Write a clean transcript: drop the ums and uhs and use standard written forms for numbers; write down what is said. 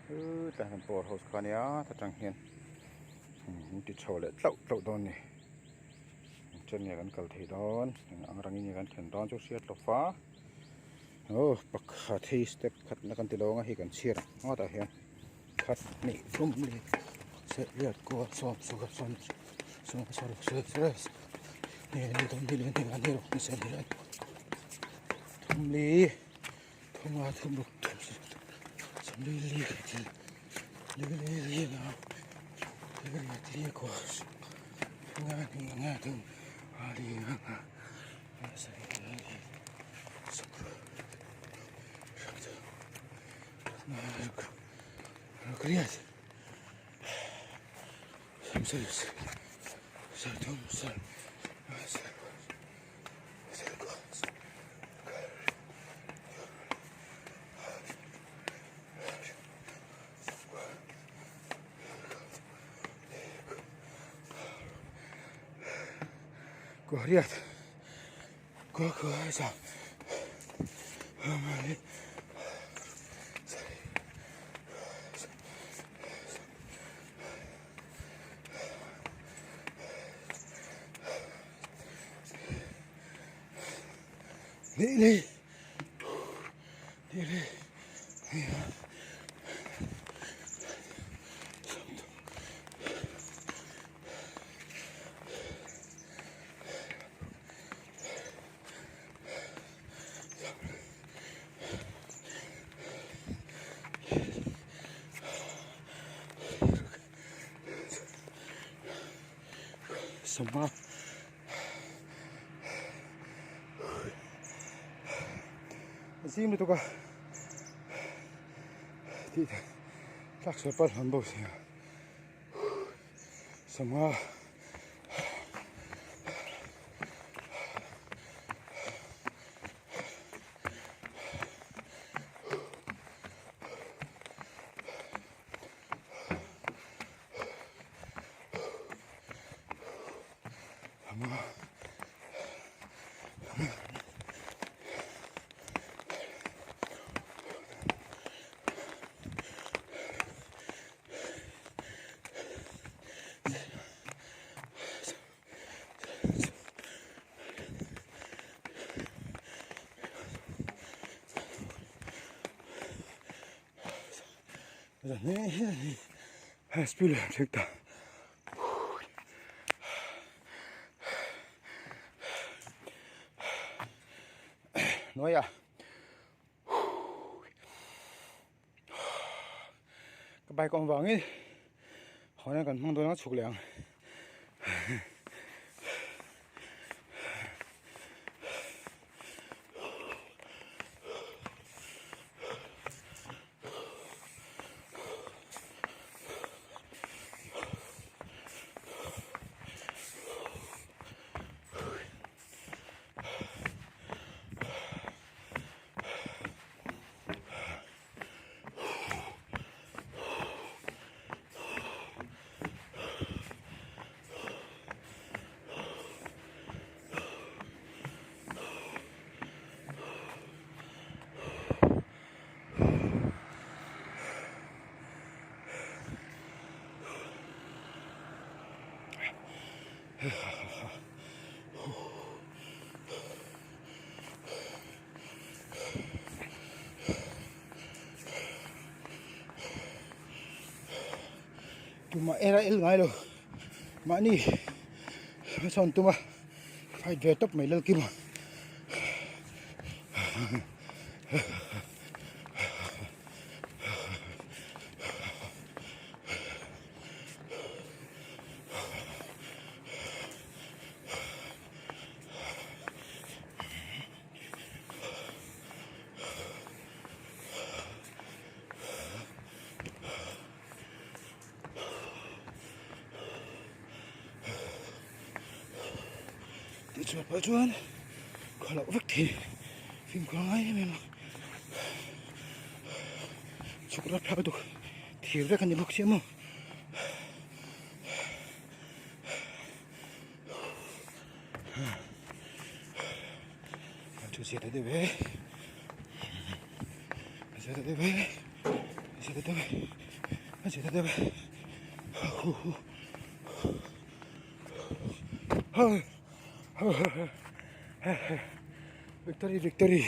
แต่กันปวดหัวคราวนี้ถ้าจังเห็นมันติดโชว์เลยเต่าโดนนี่จนเนี่ยกันเกลทีโดนอังรังนี่กันเข็นโดนจุกเสียดฟ้าโอ้ปักขาที่สเต็ปขัดนักกันติโลงให้กันเชียร์แต่เห็นขัดนี่ทุ่มเลยเสียเลือดกลัวซ้อมสู้กับซ้อมนี่ตรงนี้เลยนี่อันนี้หรอกไม่ใช่เลยทุ่มเลยทุ่มมาทุ่มลุกทุ่มสำลีลีที่ลีนะลีกว่า งานถึงอะไรงานใส่อะไรสักเครียดГоворят, как это, Lily, Samba. Зимний только так что пал он был сама ne spiller tyckte Nåja. Cái bài con vàng ấy họ đang cần mong tôi nó sụt lẹn Tuma era el ngai lo ma ni son tuma phải về tốc mấy lần kia mà chuột bao chuột có lẩu vắt thì phim có ấy mình chụp rất lâu được thì rất là nhiều bức xem không chú sẽ tới đây về Masih tetap. Victory.